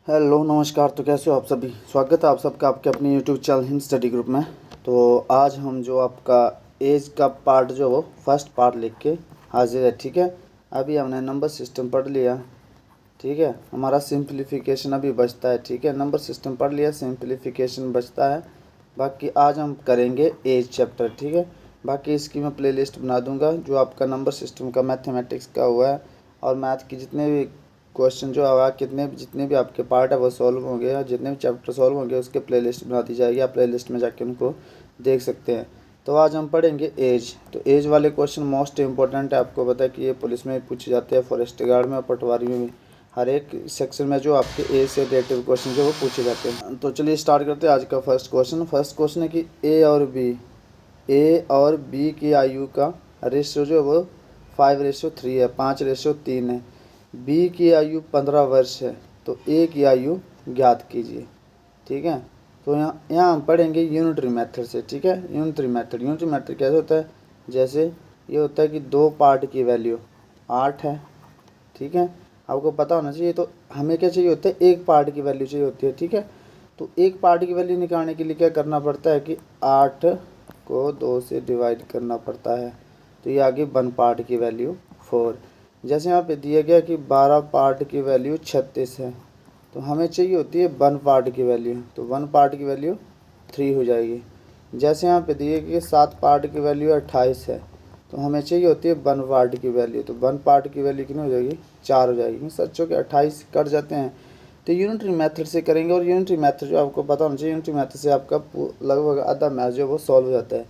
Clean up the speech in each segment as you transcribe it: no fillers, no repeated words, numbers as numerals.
Hello नमस्कार। तो कैसे हो आप सभी? स्वागत है आप सबका आपके अपने YouTube channel Hind study group में। तो आज हम जो आपका एज का पार्ट जो वो फर्स्ट पार्ट लिख के हाजिर है। ठीक है, अभी हमने नंबर सिस्टम पढ़ लिया। ठीक है, हमारा सिंप्लीफिकेशन अभी बचता है। ठीक है, नंबर सिस्टम पढ़ लिया, सिंप्लीफिकेशन बचता है। बाकी आज हम करेंगे एज चैप्टर। ठीक है, बाकी इसकी मैं प्लेलिस्ट बना दूंगा जो आपका नंबर सिस्टम का मैथमेटिक्स का हुआ है और मैथ की जितने भी क्वेश्चन जो आवा जितने भी आपके पार्ट है वो सॉल्व होंगे और जितने भी चैप्टर सॉल्व होंगे उसके प्लेलिस्ट बना दी जाएगी। आप प्लेलिस्ट में जाके उनको देख सकते हैं। तो आज हम पढ़ेंगे एज। तो एज वाले क्वेश्चन मोस्ट इंपॉर्टेंट है। आपको पता है कि ये पुलिस में भी पूछे जाते हैं, फॉरेस्ट गार्ड में और पटवारी में भी। हर एक सेक्शन में जो आपके एज से रिलेटेड क्वेश्चन जो वो पूछे जाते हैं। तो चलिए स्टार्ट करते हैं आज का फर्स्ट क्वेश्चन। फर्स्ट क्वेश्चन है कि ए और बी की आयु का रेशियो जो वो 5:3 है, 5:3 है। बी की आयु 15 वर्ष है, तो ए की आयु ज्ञात कीजिए। ठीक है, तो यहाँ हम पढ़ेंगे यूनिटरी मेथड से। ठीक है, यूनिटरी मेथड कैसे होता है? जैसे ये होता है कि दो पार्ट की वैल्यू 8 है। ठीक है, आपको पता होना चाहिए। तो हमें क्या चाहिए होता है? एक पार्ट की वैल्यू चाहिए होती है। ठीक है, तो एक पार्ट की वैल्यू निकालने के लिए क्या करना पड़ता है कि 8 को 2 से डिवाइड करना पड़ता है। तो ये आगे 1 पार्ट की वैल्यू 4। जैसे यहाँ पे दिया गया कि 12 पार्ट की वैल्यू 36 है, तो हमें चाहिए होती है 1 पार्ट की वैल्यू। तो 1 पार्ट की वैल्यू 3 हो जाएगी। जैसे यहाँ पे दिए कि 7 पार्ट की वैल्यू 28 है, तो हमें चाहिए होती है 1 पार्ट की वैल्यू। तो 1 पार्ट की वैल्यू कितनी हो जाएगी? 4 हो जाएगी। सच्चों के 28 कट जाते हैं। तो यूनिटरी मेथड से करेंगे और यूनिटरी मेथड जो आपको पता होना चाहिए, यूनिटरी मेथड से आपका लगभग आधा मैथ जो वो सॉल्व हो जाता है।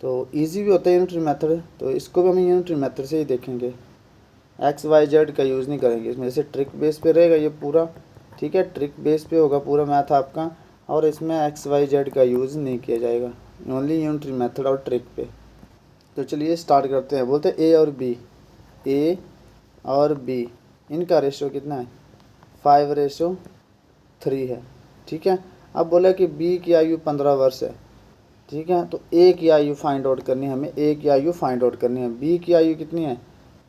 तो ईजी भी होता है यूनिटरी मेथड, तो इसको भी हम यूनिटरी मेथड से ही देखेंगे। XYZ का यूज़ नहीं करेंगे इसमें। जैसे ट्रिक बेस पे रहेगा ये पूरा। ठीक है, ट्रिक बेस पे होगा पूरा मैथ आपका, और इसमें XYZ का यूज़ नहीं किया जाएगा, ओनली यूनिटरी मेथड और ट्रिक पे। तो चलिए स्टार्ट करते हैं। बोलते हैं ए और बी इनका रेशियो कितना है? 5:3 है। ठीक है, अब बोला कि बी की आयु 15 वर्ष है। ठीक है, तो ए की आयु फाइंड आउट करनी है हमें। ए की आयु फाइंड आउट करनी है। बी की आयु कितनी है?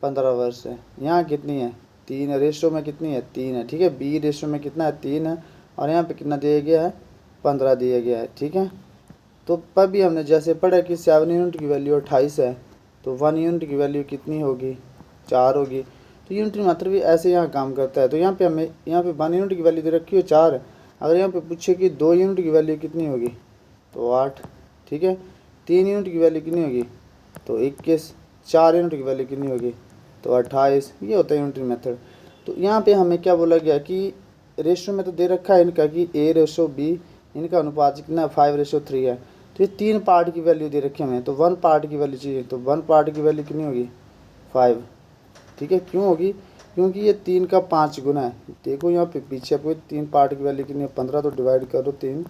15 वर्ष है। यहाँ कितनी है? 3 रेशियो में कितनी है? 3 है। ठीक है, बी रेशियो में कितना है? 3 है। और यहाँ पे कितना दिया गया है? 15 दिया गया है। ठीक है, तो पर भी हमने जैसे पढ़ा कि 7 यूनिट की वैल्यू 28 है, तो 1 यूनिट की वैल्यू कितनी होगी? 4 होगी। तो यूनिटरी मेथड भी ऐसे यहाँ काम करता है। तो यहाँ पे हमें 1 यूनिट की वैल्यू दे रखी है 4। अगर यहाँ पे पूछे कि 2 यूनिट की वैल्यू कितनी होगी, तो 8। ठीक है, 3 यूनिट की वैल्यू कितनी होगी? तो 21। 4 यूनिट की वैल्यू कितनी होगी? तो 28। ये होता है यूनिटरी मेथड। तो यहाँ पे हमें क्या बोला गया कि रेशियो में तो दे रखा है इनका कि A/B, इनका अनुपात कितना? 5:3 है। तो ये 3 पार्ट की वैल्यू दे रखी हमें, तो 1 पार्ट की वैल्यू चाहिए। तो 1 पार्ट की वैल्यू कितनी होगी? 5। ठीक है, क्यों होगी? क्योंकि ये 3 का 5 गुना है। देखो यहाँ पे पीछे आपको 3 पार्ट की वैल्यू कितनी है? 15। तो डिवाइड करो 3,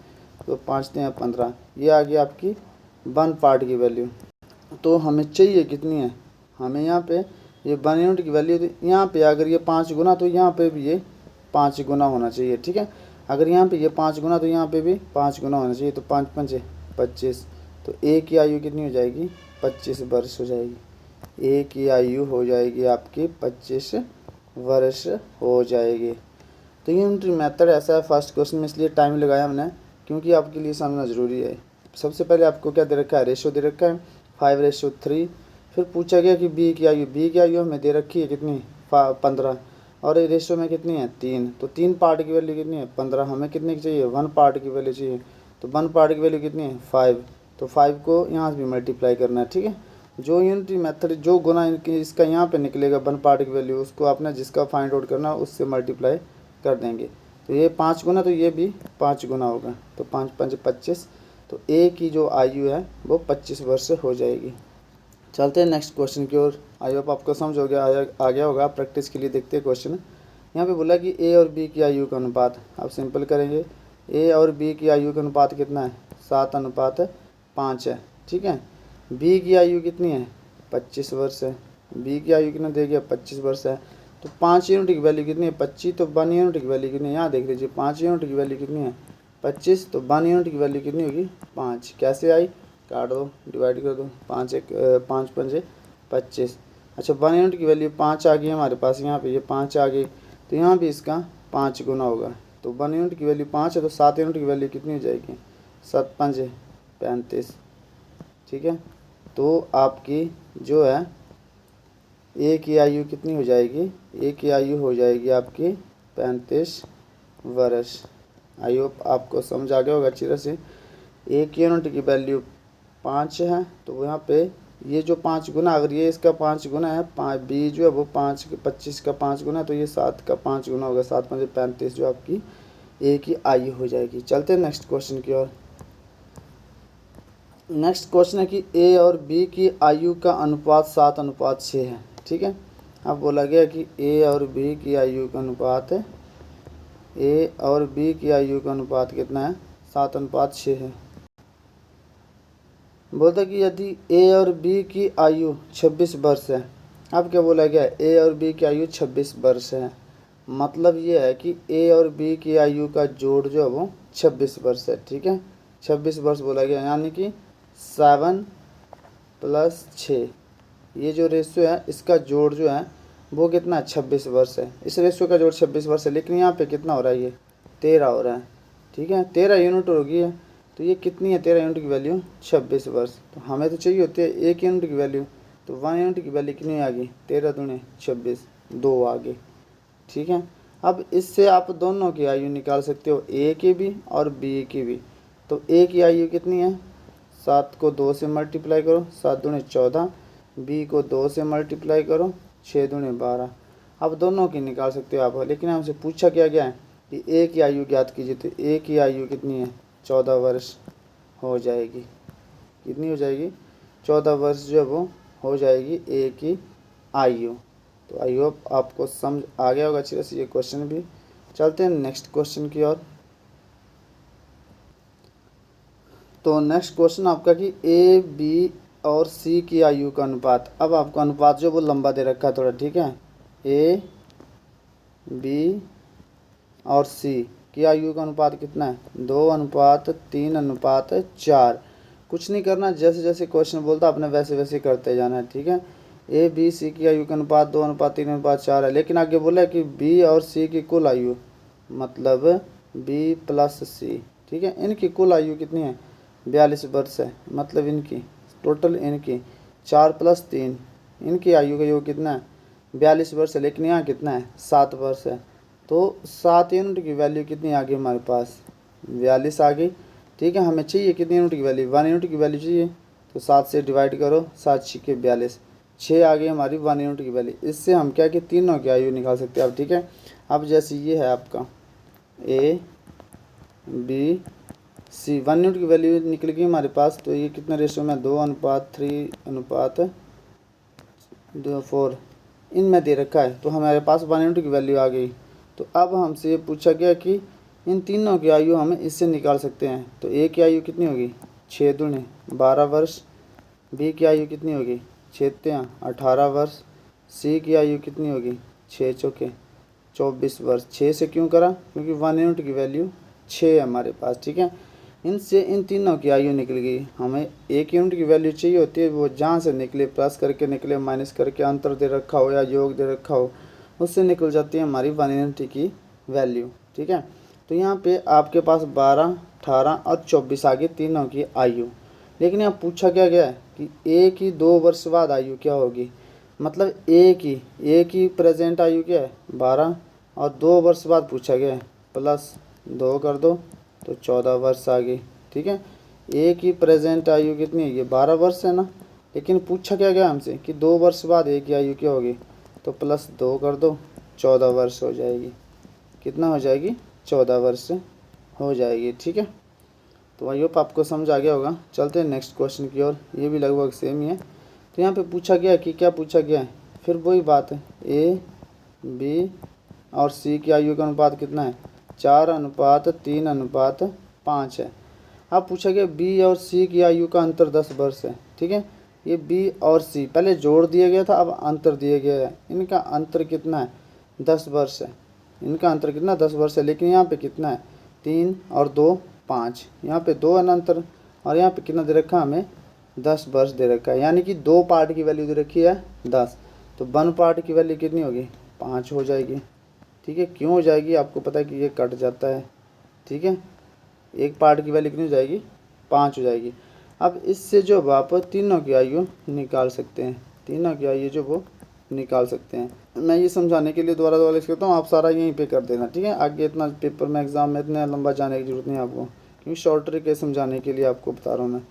तो 5 हैं 15। ये आ गई आपकी 1 पार्ट की वैल्यू। तो हमें चाहिए कितनी है? हमें यहाँ पे ये 1 यूनिट की वैल्यू, यहाँ पे अगर ये 5 गुना तो यहाँ पे भी ये 5 गुना होना चाहिए। ठीक है, अगर यहाँ पे ये 5 गुना तो यहाँ पे भी 5 गुना होना चाहिए। तो 5 5 25। तो ए की आयु कितनी हो जाएगी? 25 वर्ष हो जाएगी। ए की आयु हो जाएगी आपकी 25 वर्ष हो जाएगी। तो यूनिटरी मेथड ऐसा है फर्स्ट क्वेश्चन में, इसलिए टाइम लगाया हमने क्योंकि आपके लिए समझना ज़रूरी है। सबसे पहले आपको क्या दे रखा है? रेशियो दे रखा है 5:3। फिर पूछा गया कि बी की आयु हमें दे रखी है कितनी? 15। और ये रेशियो में कितनी है? 3। तो 3 पार्ट की वैल्यू कितनी है? 15। हमें कितने की चाहिए? 1 पार्ट की वैल्यू चाहिए। तो 1 पार्ट की वैल्यू कितनी है? 5। तो 5 को यहाँ से भी मल्टीप्लाई करना है। ठीक है, जो यूनिटरी मेथड जो गुना इसका यहाँ पे निकलेगा 1 पार्ट की वैल्यू, उसको आपने जिसका फाइंड आउट करना उससे मल्टीप्लाई कर देंगे। तो ये 5 गुना, तो ये भी 5 गुना होगा। तो 5 5 25। तो ए की जो आयु है वो 25 वर्ष हो जाएगी। चलते हैं नेक्स्ट क्वेश्चन की ओर। आई होप आपको समझ हो गया, आ गया होगा। प्रैक्टिस के लिए देखते हैं क्वेश्चन। यहाँ पे बोला कि ए और बी की आयु का अनुपात। आप सिंपल करेंगे। ए और बी की आयु का अनुपात कितना है? 7:5 है। ठीक है, बी की आयु कितनी है? 25 वर्ष है। बी की आयु कितना दे गया? 25 वर्ष है। तो 5 यूनिट की वैल्यू कितनी है? 25। तो 1 यूनिट की वैल्यू कितनी है? यहाँ देख लीजिए, 5 यूनिट की वैल्यू कितनी है? 25। तो 1 यूनिट की वैल्यू कितनी होगी? 5। कैसे आई? काट दो, डिवाइड कर दो। 5 5 25। अच्छा, 1 यूनिट की वैल्यू 5 आ गई हमारे पास। यहाँ पे ये 5 आ गई, तो यहाँ भी इसका 5 गुना होगा। तो 1 यूनिट की वैल्यू 5 है, तो 7 यूनिट की वैल्यू कितनी हो जाएगी, 7 5 35। ठीक है, तो आपकी जो है ए की आयु कितनी हो जाएगी, ए की आयु हो जाएगी आपकी 35 वर्ष। आई होप आपको समझ आ गया होगा अच्छी तरह से। एक यूनिट की वैल्यू 5 है, तो यहाँ पे ये जो 5 गुना, अगर ये इसका 5 गुना है, बी जो है वो 25 का 5 गुना, तो ये 7 का 5 गुना होगा, 7 5 35 जो आपकी ए की आयु हो जाएगी। चलते हैं नेक्स्ट क्वेश्चन की ओर। नेक्स्ट क्वेश्चन है कि ए और बी की आयु का अनुपात 7:6 है। ठीक है, अब बोला गया कि ए और बी की आयु का अनुपात है, ए और बी की आयु का अनुपात कितना है, 7:6 है। बोलता कि यदि ए और बी की आयु 26 वर्ष है। अब क्या बोला गया, ए और बी की आयु 26 वर्ष है, मतलब ये है कि ए और बी की आयु का जोड़ जो है वो 26 वर्ष है। ठीक है, 26 वर्ष बोला गया, यानी कि 7 + 6, ये जो रेशियो है इसका जोड़ जो है वो कितना है, 26 वर्ष है। इस रेशियो का जोड़ 26 वर्ष है, लेकिन यहाँ पे कितना हो रहा है, ये 13 हो रहा है। ठीक है, 13 यूनिट होगी है, तो ये कितनी है, 13 यूनिट की वैल्यू 26 वर्ष। तो हमें तो चाहिए होती है 1 यूनिट की वैल्यू, तो 1 यूनिट की वैल्यू कितनी आ गई, 13 दूनी 26, 2 आ गई। ठीक है, अब इससे आप दोनों की आयु निकाल सकते हो, ए की भी और बी की भी। तो ए की आयु कितनी है, 7 को 2 से मल्टीप्लाई करो, 7 दूनी 14, बी को 2 से मल्टीप्लाई करो, 6 दूनी 12। अब दोनों की निकाल सकते हो आप, लेकिन हमसे पूछा क्या गया है कि ए की आयु ज्ञात कीजिए। तो ए की आयु कितनी है, 14 वर्ष हो जाएगी। कितनी हो जाएगी, 14 वर्ष जो है वो हो जाएगी ए की आयु। तो आई होप आपको समझ आ गया होगा अच्छी तरह से ये क्वेश्चन भी। चलते हैं नेक्स्ट क्वेश्चन की ओर। तो नेक्स्ट क्वेश्चन आपका कि ए बी और सी की आयु का अनुपात। अब आपको अनुपात जो वो लंबा दे रखा है थोड़ा। ठीक है, ए बी और सी की आयु का अनुपात कितना है, 2:3:4। कुछ नहीं करना, जैसे जैसे क्वेश्चन बोलता अपने वैसे वैसे करते जाना है। ठीक है, ए बी सी की आयु का अनुपात 2:3:4 है, लेकिन आगे बोला है कि बी और सी की कुल आयु, मतलब बी + सी। ठीक है, इनकी कुल आयु कितनी है, 42 वर्ष है, मतलब इनकी टोटल इनकी 4 + 3, इनकी आयु का योग कितना है, 42 वर्ष है, लेकिन यहाँ कितना है, 7 वर्ष है। तो 7 यूनिट की वैल्यू कितनी आ गई हमारे पास, 42 आ गई। ठीक है, हमें चाहिए कितनी यूनिट की वैल्यू, 1 यूनिट की वैल्यू चाहिए, तो 7 से डिवाइड करो, 7 × 6 = 42, 6 आ गई हमारी 1 यूनिट की वैल्यू। इससे हम क्या कि तीनों की आयु निकाल सकते हैं अब। ठीक है, अब जैसे ये है आपका ए बी सी, 1 यूनिट की वैल्यू निकल गई हमारे पास, तो ये कितना रेशियो में, 2:3:4 इनमें दे रखा है, तो हमारे पास 1 यूनिट की वैल्यू आ गई। तो अब हमसे पूछा गया कि इन तीनों की आयु हमें इससे निकाल सकते हैं। तो ए की आयु कितनी होगी, 6 दूनी 12 वर्ष, बी की आयु कितनी होगी, 6 × 18 वर्ष, सी की आयु कितनी होगी, 6 × 4 = 24 वर्ष। 6 से क्यों करा, क्योंकि 1 यूनिट की वैल्यू 6 है हमारे पास। ठीक है, इनसे इन तीनों की आयु निकल गई। हमें 1 यूनिट की वैल्यू चाहिए होती है, वो जहाँ से निकले, प्लस करके निकले, माइनस करके, अंतर दे रखा हो या योग दे रखा हो, उससे निकल जाती है हमारी 1 यूनिट की वैल्यू। ठीक है, तो यहाँ पे आपके पास 12, 18 और 24 आ गई तीनों की आयु। लेकिन यहाँ पूछा क्या गया है कि ए की 2 वर्ष बाद आयु क्या होगी, मतलब ए की प्रेजेंट आयु क्या है, 12, और 2 वर्ष बाद पूछा गया है, +2 कर दो तो 14 वर्ष आ गई। ठीक है, ए की प्रेजेंट आयु कितनी है, ये 12 वर्ष है ना, लेकिन पूछा क्या गया हमसे कि 2 वर्ष बाद ए की आयु क्या होगी, तो +2 कर दो, 14 वर्ष हो जाएगी। कितना हो जाएगी, 14 वर्ष हो जाएगी। ठीक है, तो आई होप आपको समझ आ गया होगा। चलते हैं नेक्स्ट क्वेश्चन की ओर, ये भी लगभग सेम ही है। तो यहाँ पे पूछा गया कि क्या पूछा गया है, फिर वही बात है, ए बी और सी की आयु का अनुपात कितना है, 4:3:5 है। अब पूछा गया बी और सी की आयु का अंतर 10 वर्ष है। ठीक है, ये बी और सी पहले जोड़ दिया गया था, अब अंतर दिया गया है। इनका अंतर कितना है, 10 वर्ष है। इनका अंतर कितना, 10 वर्ष है, लेकिन यहाँ पे कितना है, 3 और 2 5, यहाँ पे 2 है ना अंतर, और यहाँ पे कितना दे रखा है हमें, 10 वर्ष दे रखा है, यानी कि 2 पार्ट की वैल्यू दे रखी है 10, तो 1 पार्ट की वैल्यू कितनी होगी, 5 हो जाएगी। ठीक है। क्यों हो जाएगी, आपको पता है कि ये कट जाता है, ठीक है। एक पार्ट की वैल्यू कितनी हो जाएगी, 5 हो जाएगी। अब इससे जो आप तीनों की आयु निकाल सकते हैं, तीनों की आयु जो वो निकाल सकते हैं। मैं ये समझाने के लिए दोबारा दोबारा लिख करता हूँ, आप सारा यहीं पे कर देना, ठीक है। आगे इतना पेपर में एग्ज़ाम में इतना लंबा जाने की ज़रूरत नहीं है आपको, क्योंकि शॉर्ट ट्रिक है समझाने के लिए आपको बता रहा हूँ मैं।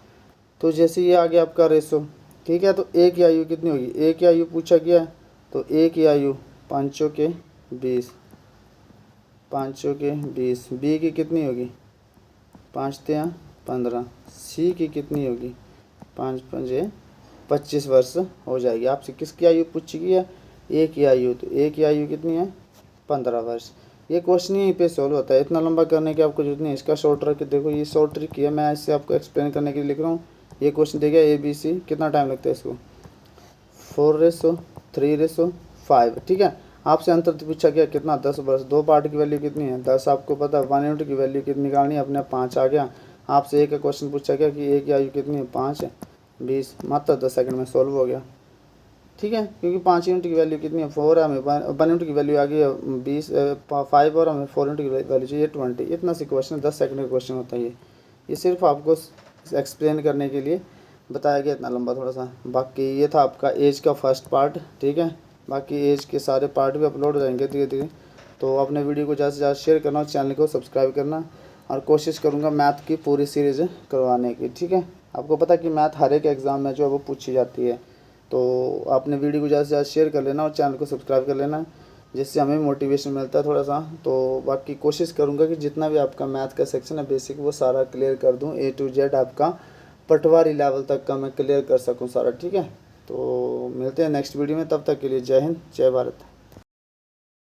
तो जैसे ये आ गया आपका रेशो, ठीक है। तो ए की आयु कितनी होगी, ए की आयु पूछा गया है, तो ए की आयु 5 के 20, 5 के 20। बी की कितनी होगी, 5 या 15। सी की कितनी होगी, 5 5 25 वर्ष हो जाएगी। आपसे किसकी आयु पूछी गई है, ए की आयु, तो ए की आयु कितनी है, 15 वर्ष। ये क्वेश्चन यहीं पे सॉल्व होता है, इतना लंबा करने की आपको जरूरत नहीं है। इसका शॉर्ट ट्रिक देखो, ये शॉर्ट ट्रिक है, मैं इससे आपको एक्सप्लेन करने के लिए लिख रहा हूँ। ये क्वेश्चन देखिए ए बी सी, कितना टाइम लगता है इसको, 4:3:5, ठीक है। आपसे अंतर पूछा गया कितना, 10 वर्ष। दो पार्ट की वैल्यू कितनी है, 10, आपको पता है 1 यूनिट की वैल्यू कितनी निकालनी है, अपने 5 आ गया। आपसे एक क्वेश्चन पूछा गया कि ए की आयु कितनी है, 5 20, मात्र 10 सेकंड में सॉल्व हो गया, ठीक है। क्योंकि 5 यूनिट की वैल्यू कितनी है, 4 है, हमें 1 यूनिट की वैल्यू आ गई है 20 5, और हमें 4 यूनिट की वैल्यू चाहिए 20। इतना सी क्वेश्चन 10 सेकंड का क्वेश्चन होता है ये सिर्फ आपको एक्सप्लेन करने के लिए बताया गया, इतना लंबा थोड़ा सा। बाकी ये था आपका एज का फर्स्ट पार्ट, ठीक है। बाकी एज के सारे पार्ट भी अपलोड हो जाएंगे धीरे धीरे। तो अपने वीडियो को ज़्यादा से ज़्यादा शेयर करना और चैनल को सब्सक्राइब करना, और कोशिश करूँगा मैथ की पूरी सीरीज़ करवाने की, ठीक है। आपको पता है कि मैथ हर एक एग्ज़ाम में जो है वो पूछी जाती है। तो आपने वीडियो को ज़्यादा से ज़्यादा शेयर कर लेना और चैनल को सब्सक्राइब कर लेना, जिससे हमें मोटिवेशन मिलता है थोड़ा सा। तो बाकी कोशिश करूँगा कि जितना भी आपका मैथ का सेक्शन है बेसिक, वो सारा क्लियर कर दूँ, A to Z आपका पटवारी लेवल तक का मैं क्लियर कर सकूं सारा, ठीक है। तो मिलते हैं नेक्स्ट वीडियो में, तब तक के लिए जय हिंद, जय भारत।